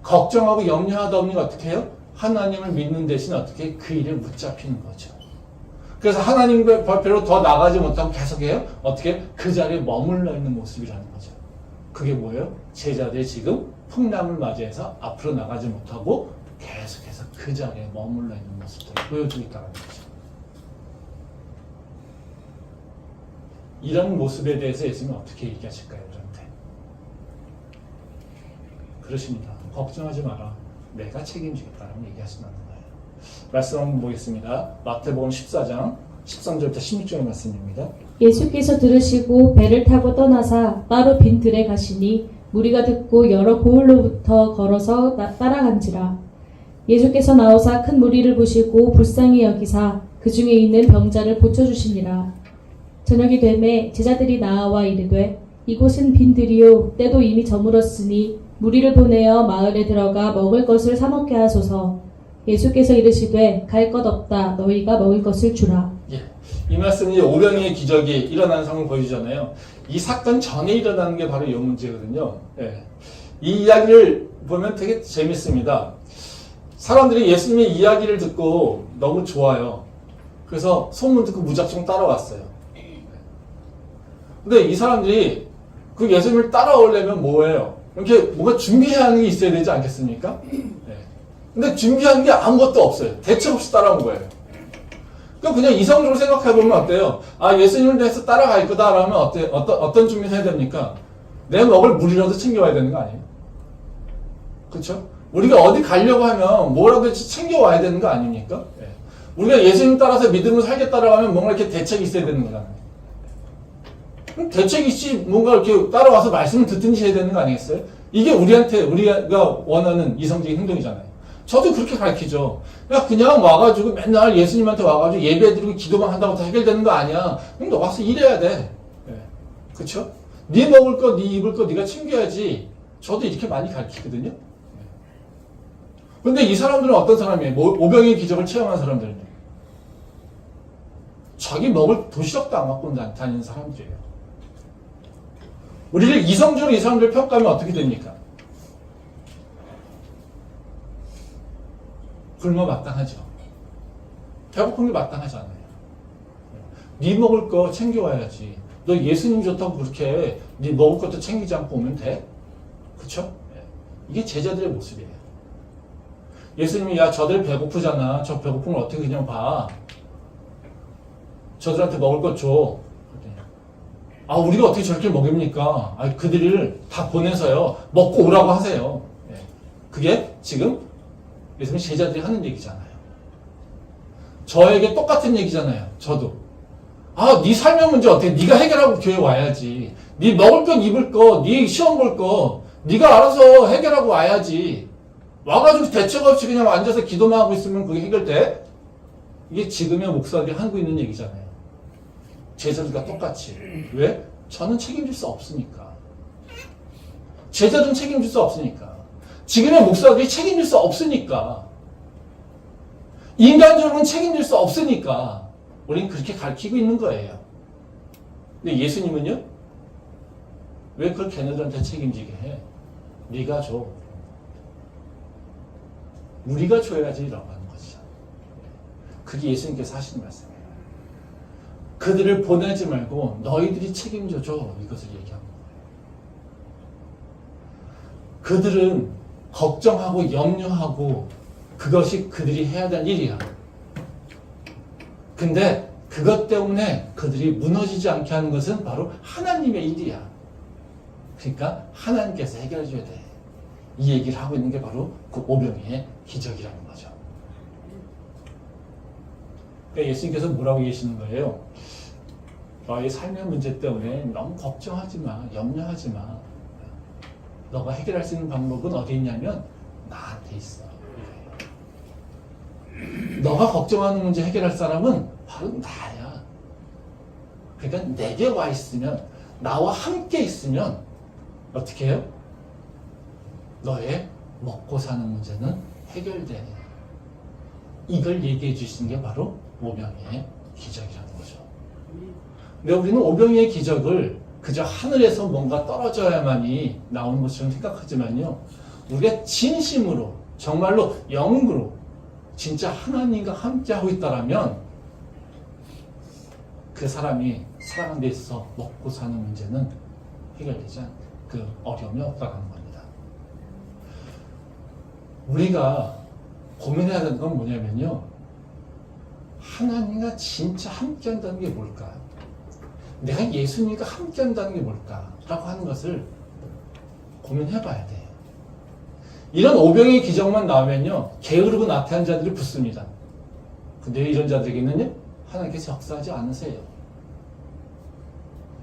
걱정하고 염려하다 보니 어떻게 해요? 하나님을 믿는 대신 어떻게 그 일에 붙잡히는 거죠. 그래서 하나님 발표로 더 나가지 못하고 계속해요? 어떻게? 그 자리에 머물러 있는 모습이라는 거죠. 그게 뭐예요? 제자들이 지금 풍랑을 맞이해서 앞으로 나가지 못하고 계속해서 그 자리에 머물러 있는 모습들을 보여주고 있다는 거죠. 이런 모습에 대해서 예수님은 어떻게 얘기하실까요? 그런데 그러십니다. 걱정하지 마라. 내가 책임지겠다라고 얘기하신다는 거예요. 말씀 한번 보겠습니다. 마태복음 14장 13절부터 16절의 말씀입니다. 예수께서 들으시고 배를 타고 떠나사 따로 빈 들에 가시니 무리가 듣고 여러 고을로부터 걸어서 따라간지라. 예수께서 나오사 큰 무리를 보시고 불쌍히 여기사 그 중에 있는 병자를 고쳐주시니라. 저녁이 되매 제자들이 나아와 이르되 이곳은 빈 들이요 때도 이미 저물었으니 무리를 보내어 마을에 들어가 먹을 것을 사 먹게 하소서. 예수께서 이르시되 갈 것 없다 너희가 먹을 것을 주라. 예, 이 말씀이 오병이의 기적이 일어나는 상황을 보여주잖아요. 이 사건 전에 일어나는 게 바로 이 문제거든요. 예. 이 이야기를 보면 되게 재밌습니다. 사람들이 예수님의 이야기를 듣고 너무 좋아요. 그래서 소문 듣고 무작정 따라왔어요. 근데 이 사람들이 그 예수님을 따라오려면 뭐예요? 이렇게 뭔가 준비해야 하는 게 있어야 되지 않겠습니까? 네. 근데 준비한 게 아무것도 없어요. 대책 없이 따라온 거예요. 그냥 이성적으로 생각해보면 어때요? 아, 예수님을 위해서 따라갈 거다라면 어떤 준비를 해야 됩니까? 내 먹을 물이라도 챙겨와야 되는 거 아니에요? 그렇죠? 우리가 어디 가려고 하면 뭐라도 챙겨와야 되는 거 아닙니까? 네. 우리가 예수님 따라서 믿음을 살겠다라고 하면 뭔가 이렇게 대책이 있어야 되는 거잖아요. 대책이 있지 뭔가 이렇게 따라와서 말씀을 듣든지 해야 되는 거 아니겠어요? 이게 우리가 원하는 이성적인 행동이잖아요. 저도 그렇게 가르치죠. 그냥 와가지고 맨날 예수님한테 와가지고 예배드리고 기도만 한다고 다 해결되는 거 아니야. 그럼 너 와서 일해야 돼. 네. 그쵸? 네 먹을 거, 네 입을 거 네가 챙겨야지. 저도 이렇게 많이 가르치거든요. 근데 이 사람들은 어떤 사람이에요? 오병이의 기적을 체험한 사람들은요. 자기 먹을 도시락도 안 갖고 다니는 사람들이에요. 우리를 이성적으로 이 사람들을 평가하면 어떻게 됩니까? 굶어 마땅하죠. 배고픈 게 마땅하잖아요. 네 먹을 거 챙겨와야지. 너 예수님 좋다고 그렇게 네 먹을 것도 챙기지 않고 오면 돼? 그쵸? 이게 제자들의 모습이에요. 예수님이 야 저들 배고프잖아. 저 배고픈 걸 어떻게 그냥 봐. 저들한테 먹을 것 줘. 아 우리가 어떻게 저렇게 먹입니까? 아 그들을 다 보내서요. 먹고 오라고 하세요. 그게 지금 예수님 제자들이 하는 얘기잖아요. 저에게 똑같은 얘기잖아요. 저도. 아, 네 삶의 문제 어떻게 네가 해결하고 교회 와야지. 네 먹을 것, 입을 거, 네 시험 볼 거, 네가 알아서 해결하고 와야지. 와가지고 대책 없이 그냥 앉아서 기도만 하고 있으면 그게 해결돼? 이게 지금의 목사들이 하고 있는 얘기잖아요. 제자들과 똑같이. 왜? 저는 책임질 수 없으니까. 제자들은 책임질 수 없으니까. 지금의 목사들이 책임질 수 없으니까. 인간적으로는 책임질 수 없으니까. 우리는 그렇게 가르치고 있는 거예요. 근데 예수님은요? 왜 그걸 걔네들한테 책임지게 해? 네가 줘. 우리가 줘야지라고 하는 거죠. 그게 예수님께서 하시는 말씀이에요. 그들을 보내지 말고 너희들이 책임져 줘. 이것을 얘기하는 거예요. 그들은 걱정하고 염려하고 그것이 그들이 해야 될 일이야. 근데 그것 때문에 그들이 무너지지 않게 하는 것은 바로 하나님의 일이야. 그러니까 하나님께서 해결해 줘야 돼. 이 얘기를 하고 있는 게 바로 그 오병이의 기적이라는 거죠. 그러니까 예수님께서 뭐라고 계시는 거예요? 너의 삶의 문제 때문에 너무 걱정하지 마. 염려하지 마. 너가 해결할 수 있는 방법은 어디 있냐면 나한테 있어. 너가 걱정하는 문제 해결할 사람은 바로 나야. 그러니까 내게 와 있으면, 나와 함께 있으면 어떻게 해요? 너의 먹고 사는 문제는 해결돼. 이걸 얘기해 주시는 게 바로 오병이의 기적이라는 거죠. 근데 우리는 오병이의 기적을 그저 하늘에서 뭔가 떨어져야만이 나오는 것처럼 생각하지만요. 우리가 진심으로, 정말로 영으로 진짜 하나님과 함께 하고 있다라면 그 사람이 사랑하는 데 있어서 먹고 사는 문제는 해결되지 않는 그 어려움이 없다는 겁니다. 우리가 고민해야 되는 건 뭐냐면요. 하나님과 진짜 함께 한다는 게 뭘까? 내가 예수님과 함께 한다는 게 뭘까? 라고 하는 것을 고민해 봐야 돼요. 이런 오병의 기적만 나오면요. 게으르고 나태한 자들이 붙습니다. 근데 이런 자들에게는요. 하나님께서 역사하지 않으세요.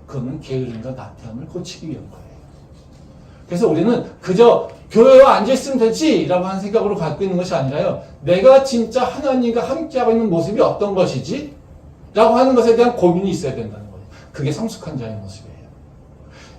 그거는 게으름과 나태함을 고치기 위한 거예요. 그래서 우리는 그저 교회에 앉아있으면 되지 라고 하는 생각으로 갖고 있는 것이 아니라요, 내가 진짜 하나님과 함께하고 있는 모습이 어떤 것이지? 라고 하는 것에 대한 고민이 있어야 된다는 거예요. 그게 성숙한 자의 모습이에요.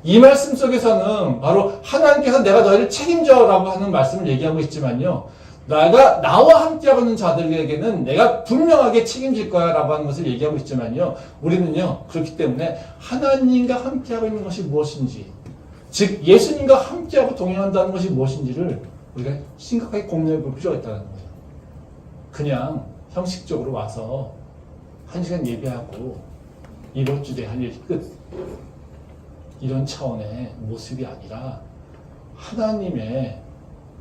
이 말씀 속에서는 바로 하나님께서 내가 너희를 책임져 라고 하는 말씀을 얘기하고 있지만요, 나와 함께하고 있는 자들에게는 내가 분명하게 책임질 거야 라고 하는 것을 얘기하고 있지만요, 우리는요, 그렇기 때문에 하나님과 함께하고 있는 것이 무엇인지, 즉 예수님과 함께하고 동행한다는 것이 무엇인지를 우리가 심각하게 고민해 볼 필요가 있다는 거예요. 그냥 형식적으로 와서 1시간 예배하고 이번 주에 할 일 끝, 이런 차원의 모습이 아니라 하나님의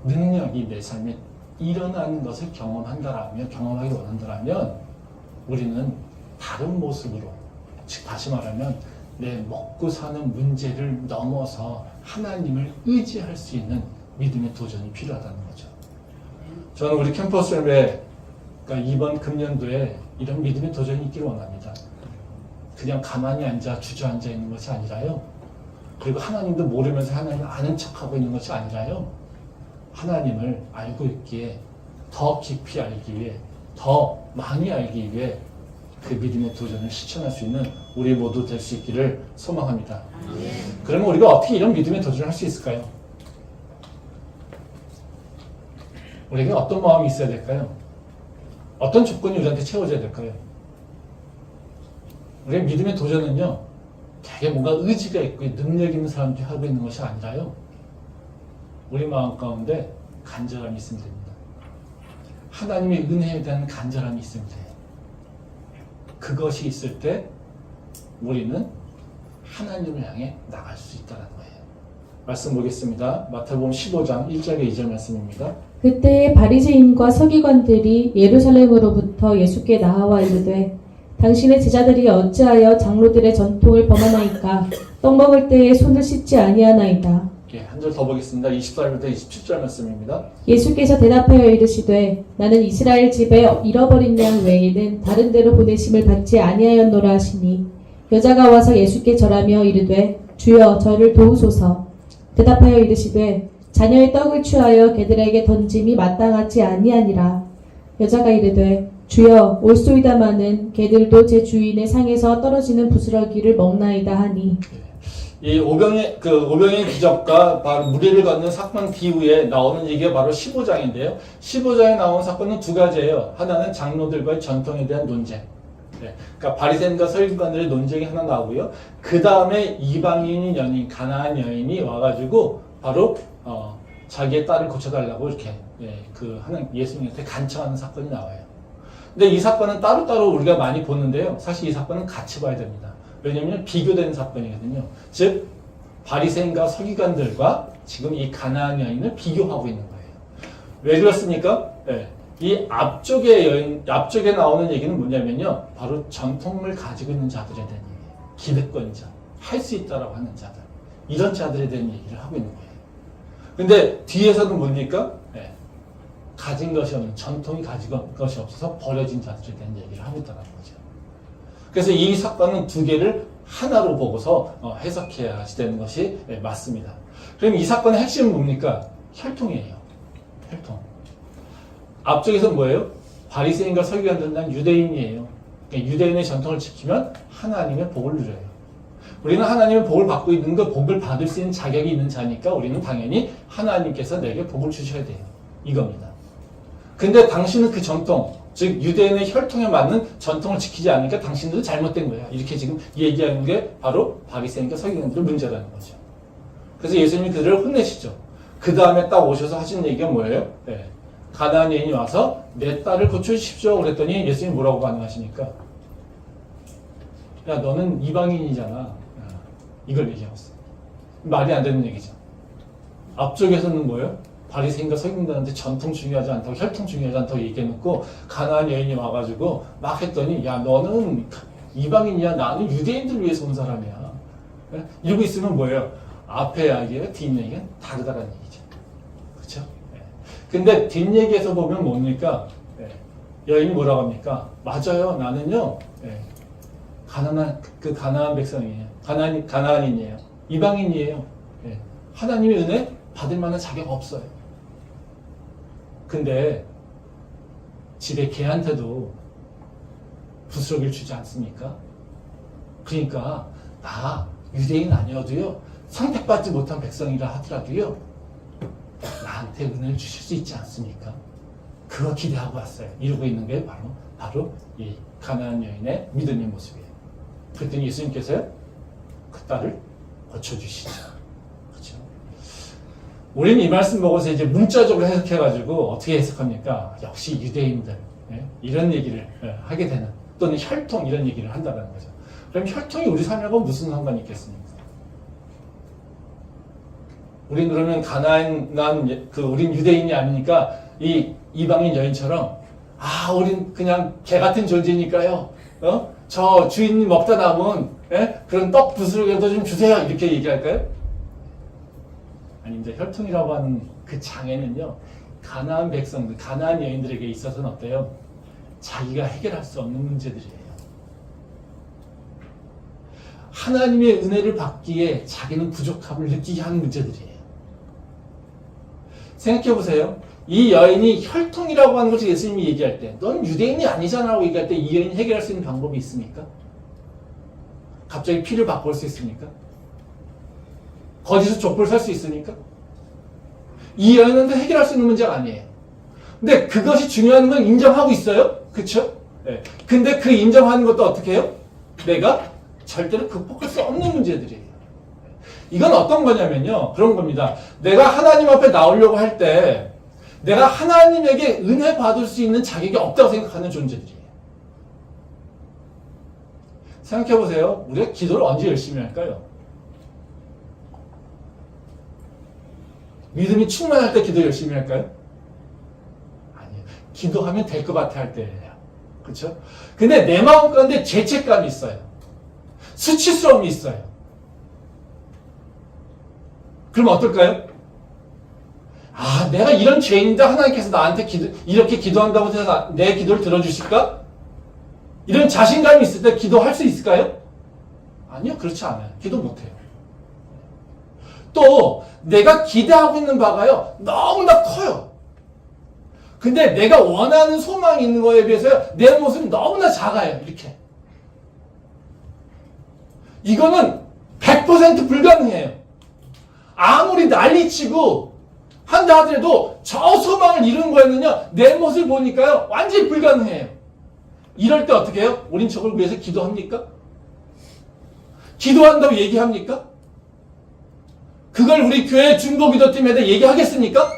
능력이 내 삶에 일어나는 것을 경험하기 원한다면 우리는 다른 모습으로, 즉 다시 말하면 내 먹고 사는 문제를 넘어서 하나님을 의지할 수 있는 믿음의 도전이 필요하다는 거죠. 저는 우리 캠퍼스 예배, 그러니까 이번 금년도에 이런 믿음의 도전이 있기를 원합니다. 그냥 가만히 주저앉아 있는 것이 아니라요, 그리고 하나님도 모르면서 하나님을 아는 척하고 있는 것이 아니라요, 하나님을 알고 있기에 더 깊이 알기 위해, 더 많이 알기 위해 그 믿음의 도전을 실천할 수 있는 우리 모두 될 수 있기를 소망합니다. 그러면 우리가 어떻게 이런 믿음의 도전을 할 수 있을까요? 우리에게 어떤 마음이 있어야 될까요? 어떤 조건이 우리한테 채워져야 될까요? 우리의 믿음의 도전은요, 되게 뭔가 의지가 있고 능력 있는 사람들이 하고 있는 것이 아니라요, 우리 마음 가운데 간절함이 있으면 됩니다. 하나님의 은혜에 대한 간절함이 있으면 돼요. 그것이 있을 때 우리는 하나님을 향해 나갈 수 있다는 거예요. 말씀 보겠습니다. 마태복음 15장 1절에 2절 말씀입니다. 그때에 바리새인과 서기관들이 예루살렘으로부터 예수께 나와 이르되 당신의 제자들이 어찌하여 장로들의 전통을 범하나이까? 떡 먹을 때에 손을 씻지 아니하나이다. 한 절 더 보겠습니다. 24절부터 27절 말씀입니다. 예수께서 대답하여 이르시되 나는 이스라엘 집에 잃어버린 양 외에는 다른 데로 보내심을 받지 아니하였노라 하시니, 여자가 와서 예수께 절하며 이르되 주여 저를 도우소서. 대답하여 이르시되 자녀의 떡을 취하여 개들에게 던짐이 마땅하지 아니하니라. 여자가 이르되 주여 올소이다마는 개들도 제 주인의 상에서 떨어지는 부스러기를 먹나이다 하니, 이 오병의 기적과 바로 무리를 걷는 사건 뒤후에 나오는 얘기가 바로 15장인데요. 15장에 나온 사건은 두 가지예요. 하나는 장로들과의 전통에 대한 논쟁. 그러니까 바리새인과 서기관들의 논쟁이 하나 나오고요. 그 다음에 이방인 여인, 가나안 여인이 와가지고 바로 자기의 딸을 고쳐달라고 이렇게 하는 예수님한테 간청하는 사건이 나와요. 근데 이 사건은 따로따로 우리가 많이 보는데요. 사실 이 사건은 같이 봐야 됩니다. 왜냐하면 비교된 사건이거든요. 즉 바리새인과 서기관들과 지금 이 가나안 여인을 비교하고 있는 거예요. 왜 그렇습니까? 이 앞쪽에 나오는 얘기는 뭐냐면요, 바로 전통을 가지고 있는 자들에 대한 얘기예요. 기득권자, 할 수 있다라고 하는 자들, 이런 자들에 대한 얘기를 하고 있는 거예요. 근데 뒤에서는 뭡니까? 가진 것이 없는, 전통이 가지고 것이 없어서 버려진 자들에 대한 얘기를 하고 있다는 거죠. 그래서 이 사건은 두 개를 하나로 보고서 해석해야 되는 것이 맞습니다. 그럼 이 사건의 핵심은 뭡니까? 혈통이에요. 혈통. 앞쪽에서 뭐예요? 바리새인과 서기관들은 난 유대인이에요. 그러니까 유대인의 전통을 지키면 하나님의 복을 누려요. 우리는 하나님의 복을 받고 있는 것, 복을 받을 수 있는 자격이 있는 자니까 우리는 당연히 하나님께서 내게 복을 주셔야 돼요. 이겁니다. 근데 당신은 그 전통, 즉 유대인의 혈통에 맞는 전통을 지키지 않으니까 당신들은 잘못된 거야. 이렇게 지금 얘기하는 게 바로 바리새인과 서기관들의 문제라는 거죠. 그래서 예수님이 그들을 혼내시죠. 그 다음에 딱 오셔서 하신 얘기가 뭐예요? 가나안 여인이 와서 내 딸을 고쳐주십시오 그랬더니 예수님이 뭐라고 반응하시니까, 야 너는 이방인이잖아. 이걸 얘기하셨어. 말이 안 되는 얘기죠. 앞쪽에서는 뭐예요? 바리새인과 서기관들한테 전통 중요하지 않다고, 혈통 중요하지 않다고 얘기해놓고 가나안 여인이 와가지고 막 했더니, 야 너는 이방인이야, 나는 유대인들 위해서 온 사람이야. 이러고 있으면 뭐예요? 앞에 이야기가 뒷얘기가 다르다는 얘기죠. 그렇죠? 근데 뒷얘기에서 보면 뭡니까? 여인이 뭐라고 합니까? 맞아요. 나는요, 가나안 백성이에요. 가나안인이에요. 이방인이에요. 하나님의 은혜 받을 만한 자격 없어요. 근데 집에 개한테도 부스러기를 주지 않습니까? 그러니까 나 유대인 아니어도요, 선택받지 못한 백성이라 하더라도요, 나한테 은혜를 주실 수 있지 않습니까? 그거 기대하고 왔어요. 이러고 있는 게 바로 이 가나안 여인의 믿음의 모습이에요. 그랬더니 예수님께서요, 그 딸을 고쳐주시죠. 그렇죠? 우리는 이 말씀 보고서 이제 문자적으로 해석해가지고 어떻게 해석합니까? 역시 유대인들, 이런 얘기를 하게 되는, 또는 혈통 이런 얘기를 한다는 거죠. 그럼 혈통이 우리 삶하고 무슨 상관이 있겠습니까? 우린 그러면 우린 유대인이 아니니까 이 이방인 여인처럼, 우린 그냥 개 같은 존재니까요, 저 주인이 먹다 남은 그런 떡 부스러기라도 좀 주세요, 이렇게 얘기할까요? 아닙니다. 혈통이라고 하는 그 장애는요, 가나안 백성들, 가나안 여인들에게 있어서는 어때요? 자기가 해결할 수 없는 문제들이에요. 하나님의 은혜를 받기에 자기는 부족함을 느끼게 하는 문제들이에요. 생각해보세요. 이 여인이 혈통이라고 하는 것을 예수님이 얘기할 때, 넌 유대인이 아니잖아 라고 얘기할 때 이 여인이 해결할 수 있는 방법이 있습니까? 갑자기 피를 바꿀 수 있습니까? 거짓으로 족보를 살 수 있습니까? 이 여인은 해결할 수 있는 문제가 아니에요. 근데 그것이 중요한 건 인정하고 있어요. 그쵸? 근데 그 인정하는 것도 어떻게 해요? 내가 절대로 극복할 수 없는 문제들이에요. 이건 어떤 거냐면요, 그런 겁니다. 내가 하나님 앞에 나오려고 할 때 내가 하나님에게 은혜 받을 수 있는 자격이 없다고 생각하는 존재들이에요. 생각해보세요. 우리가 기도를 언제 열심히 할까요? 믿음이 충만할 때 기도 열심히 할까요? 아니에요. 기도하면 될 것 같아 할 때예요. 그렇죠? 근데 내 마음 가운데 죄책감이 있어요. 수치스러움이 있어요. 그럼 어떨까요? 내가 이런 죄인인데 하나님께서 나한테 이렇게 기도한다고 해서 내 기도를 들어주실까? 이런 자신감이 있을 때 기도할 수 있을까요? 아니요, 그렇지 않아요. 기도 못해요. 또 내가 기대하고 있는 바가요, 너무나 커요. 근데 내가 원하는 소망이 있는 거에 비해서 내 모습이 너무나 작아요. 이렇게. 이거는 100% 불가능해요. 아무리 난리치고 한다 하더라도 저 소망을 이루는 거에는요, 내 모습을 보니까요, 완전히 불가능해요. 이럴 때 어떻게 해요? 우린 저걸 위해서 기도합니까? 기도한다고 얘기합니까? 그걸 우리 교회 중보기도팀에다 얘기하겠습니까?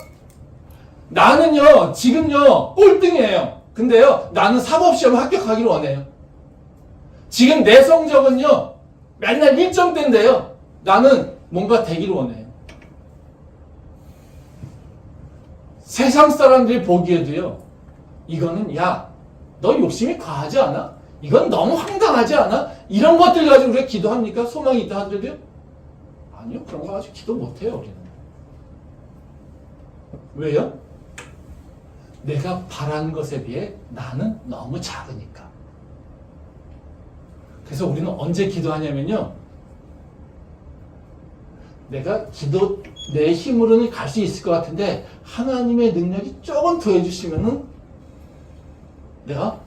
나는요, 지금요, 꼴등이에요. 근데요, 나는 사법시험 합격하기를 원해요. 지금 내 성적은요, 맨날 1점대인데요, 나는 뭔가 되기를 원해요. 세상 사람들이 보기에도요, 이거는 너 욕심이 과하지 않아? 이건 너무 황당하지 않아? 이런 것들 가지고 우리가 기도합니까? 소망이 있다 하더라도요? 아니요, 그런 거 가지고 기도 못해요, 우리는. 왜요? 내가 바라는 것에 비해 나는 너무 작으니까. 그래서 우리는 언제 기도하냐면요, 내가 내 힘으로는 갈 수 있을 것 같은데 하나님의 능력이 조금 더 해주시면은 내가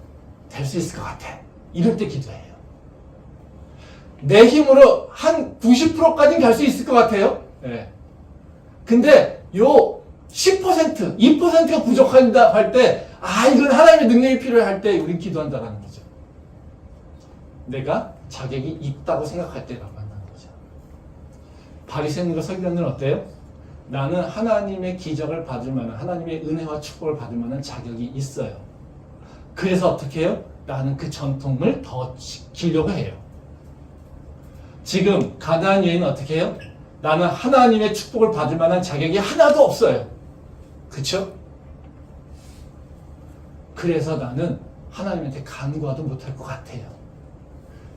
될 수 있을 것 같아. 이럴 때 기도해요. 내 힘으로 한 90%까지는 갈 수 있을 것 같아요. 근데 요 10%, 2%가 부족한다 할 때, 이건 하나님의 능력이 필요할 때 우린 기도한다는 거죠. 내가 자격이 있다고 생각할 때라고 한다는 거죠. 바리새인과 서기관들은 어때요? 나는 하나님의 기적을 받을 만한, 하나님의 은혜와 축복을 받을 만한 자격이 있어요. 그래서 어떻게 해요? 나는 그 전통을 더 지키려고 해요. 지금 가나안 여인은 어떻게 해요? 나는 하나님의 축복을 받을 만한 자격이 하나도 없어요. 그쵸? 그래서 나는 하나님한테 간구하도 못할 것 같아요.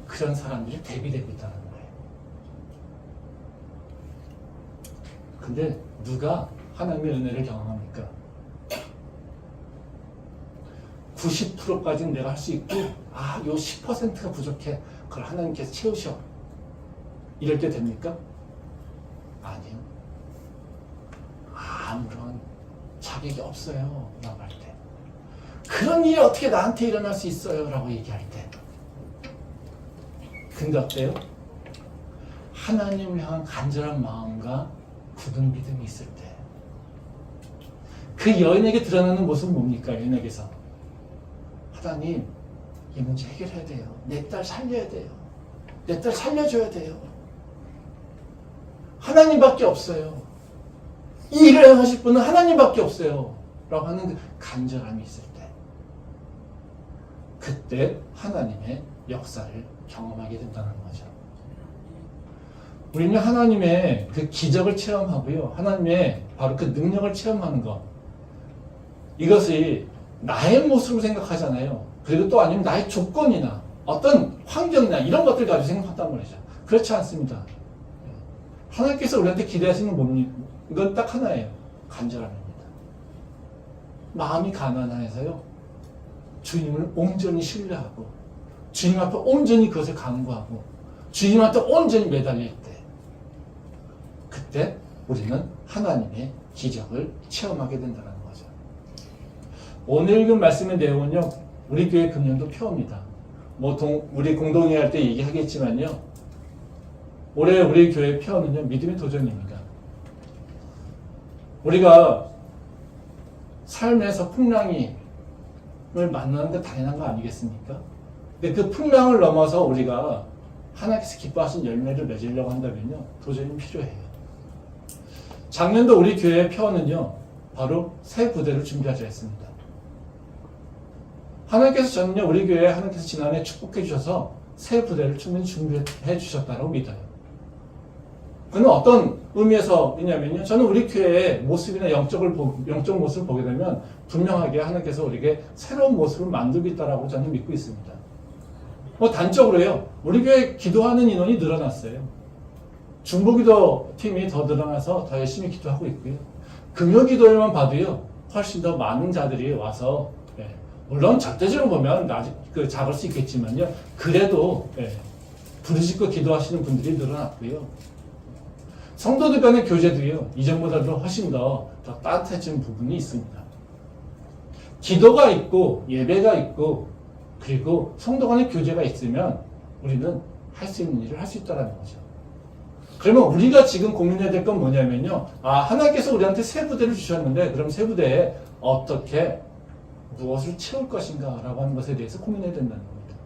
그런 사람들이 대비되고 있다는 거예요. 근데 누가 하나님의 은혜를 경험합니까? 90%까지는 내가 할 수 있고, 아, 요 10%가 부족해. 그걸 하나님께서 채우셔. 이럴 때 됩니까? 아니요. 아무런 자격이 없어요. 라고 할 때. 그런 일이 어떻게 나한테 일어날 수 있어요? 라고 얘기할 때. 근데 어때요? 하나님을 향한 간절한 마음과 굳은 믿음이 있을 때. 그 여인에게 드러나는 모습은 뭡니까? 여인에게서. 하나님, 이 문제 해결해야 돼요. 내 딸 살려야 돼요. 내 딸 살려줘야 돼요. 하나님밖에 없어요. 이 일을 하실 분은 하나님밖에 없어요. 라고 하는 그 간절함이 있을 때. 그때 하나님의 역사를 경험하게 된다는 거죠. 우리는 하나님의 그 기적을 체험하고요. 하나님의 바로 그 능력을 체험하는 것. 이것이 나의 모습으로 생각하잖아요. 그리고 또 아니면 나의 조건이나 어떤 환경이나 이런 것들 가지고 생각한단 말이죠. 그렇지 않습니다. 하나님께서 우리한테 기대하시는 건 뭡니까? 이건 딱 하나예요. 간절함입니다. 마음이 가난해서요. 주님을 온전히 신뢰하고 주님 앞에 온전히 그것을 간구하고 주님한테 온전히 매달릴 때 그때 우리는 하나님의 기적을 체험하게 된다는 거죠. 오늘 읽은 말씀의 내용은요. 우리 교회 금년도 표입니다. 우리 공동회 할 때 얘기하겠지만요. 올해 우리 교회 표는요. 믿음의 도전입니다. 우리가 삶에서 풍랑을 만나는 게 당연한 거 아니겠습니까? 근데 그 풍랑을 넘어서 우리가 하나님께서 기뻐하신 열매를 맺으려고 한다면요. 도전이 필요해요. 작년도 우리 교회의 표는요. 바로 새 부대를 준비하자 했습니다. 하나님께서 저는요. 우리 교회에 하나님께서 지난해 축복해 주셔서 새 부대를 충분히 준비해 주셨다고 믿어요. 그는 어떤 의미에서 있냐면요. 저는 우리 교회의 모습이나 영적 모습을 보게 되면 분명하게 하나님께서 우리에게 새로운 모습을 만들고 있다고 저는 믿고 있습니다. 단적으로요. 우리 교회 기도하는 인원이 늘어났어요. 중보기도 팀이 더 늘어나서 더 열심히 기도하고 있고요. 금요기도에만 봐도요. 훨씬 더 많은 자들이 와서 물론 절대적으로 보면 작을 수 있겠지만요. 그래도 부르짖고 기도하시는 분들이 늘어났고요. 성도들 간의 교제도요. 이전보다도 훨씬 더 따뜻해진 부분이 있습니다. 기도가 있고 예배가 있고 그리고 성도 간의 교제가 있으면 우리는 할 수 있는 일을 할 수 있다는 거죠. 그러면 우리가 지금 고민해야 될 건 뭐냐면요. 하나님께서 우리한테 새 부대를 주셨는데 그럼 새 부대에 어떻게 무엇을 채울 것인가 라고 하는 것에 대해서 고민해야 된다는 겁니다.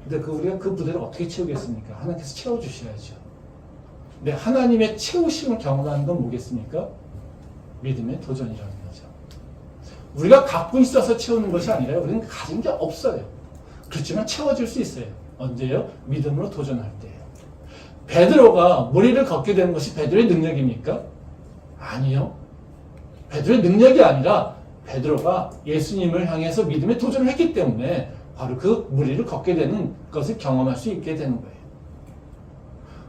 근데 우리가 그 부대를 어떻게 채우겠습니까? 하나님께서 채워주셔야죠. 근데 하나님의 채우심을 경험하는 건 뭐겠습니까? 믿음의 도전이라는 거죠. 우리가 갖고 있어서 채우는 것이 아니라 우리는 가진 게 없어요. 그렇지만 채워질 수 있어요. 언제요? 믿음으로 도전할 때예요. 베드로가 무리를 걷게 되는 것이 베드로의 능력입니까? 아니요. 베드로의 능력이 아니라 베드로가 예수님을 향해서 믿음의 도전을 했기 때문에 바로 그 무리를 걷게 되는 것을 경험할 수 있게 되는 거예요.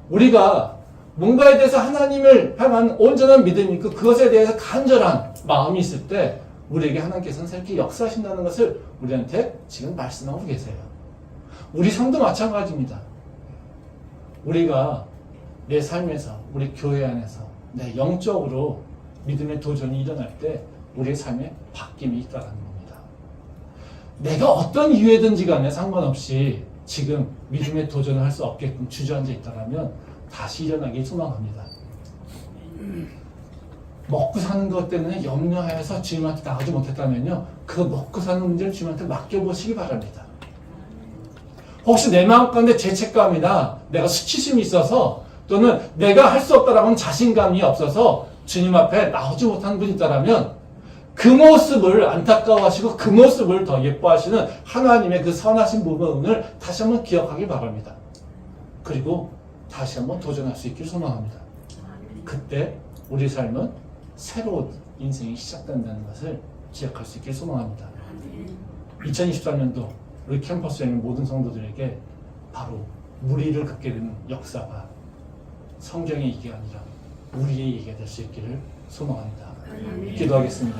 우리가 뭔가에 대해서 하나님을 향한 온전한 믿음이 있고 그것에 대해서 간절한 마음이 있을 때 우리에게 하나님께서는 새롭게 역사하신다는 것을 우리한테 지금 말씀하고 계세요. 우리 삶도 마찬가지입니다. 우리가 내 삶에서 우리 교회 안에서 내 영적으로 믿음의 도전이 일어날 때 우리의 삶에 바뀜이 있다는 겁니다. 내가 어떤 이유에든지 간에 상관없이 지금 믿음의 도전을 할 수 없게끔 주저앉아 있다면 다시 일어나길 소망합니다. 먹고 사는 것 때문에 염려해서 주님한테 나가지 못했다면요. 그 먹고 사는 문제를 주님한테 맡겨보시기 바랍니다. 혹시 내 마음 가운데 죄책감이나 내가 수치심이 있어서 또는 내가 할 수 없다라는 자신감이 없어서 주님 앞에 나오지 못하는 분이 있다면 그 모습을 안타까워하시고 그 모습을 더 예뻐하시는 하나님의 그 선하신 부분을 다시 한번 기억하기 바랍니다. 그리고 다시 한번 도전할 수 있길 소망합니다. 그때 우리 삶은 새로운 인생이 시작된다는 것을 기억할 수 있길 소망합니다. 2023년도 우리 캠퍼스에 있는 모든 성도들에게 바로 무리를 걷게 되는 역사가 성경의 얘기가 아니라 우리의 얘기가 될 수 있기를 소망합니다. 기도하겠습니다.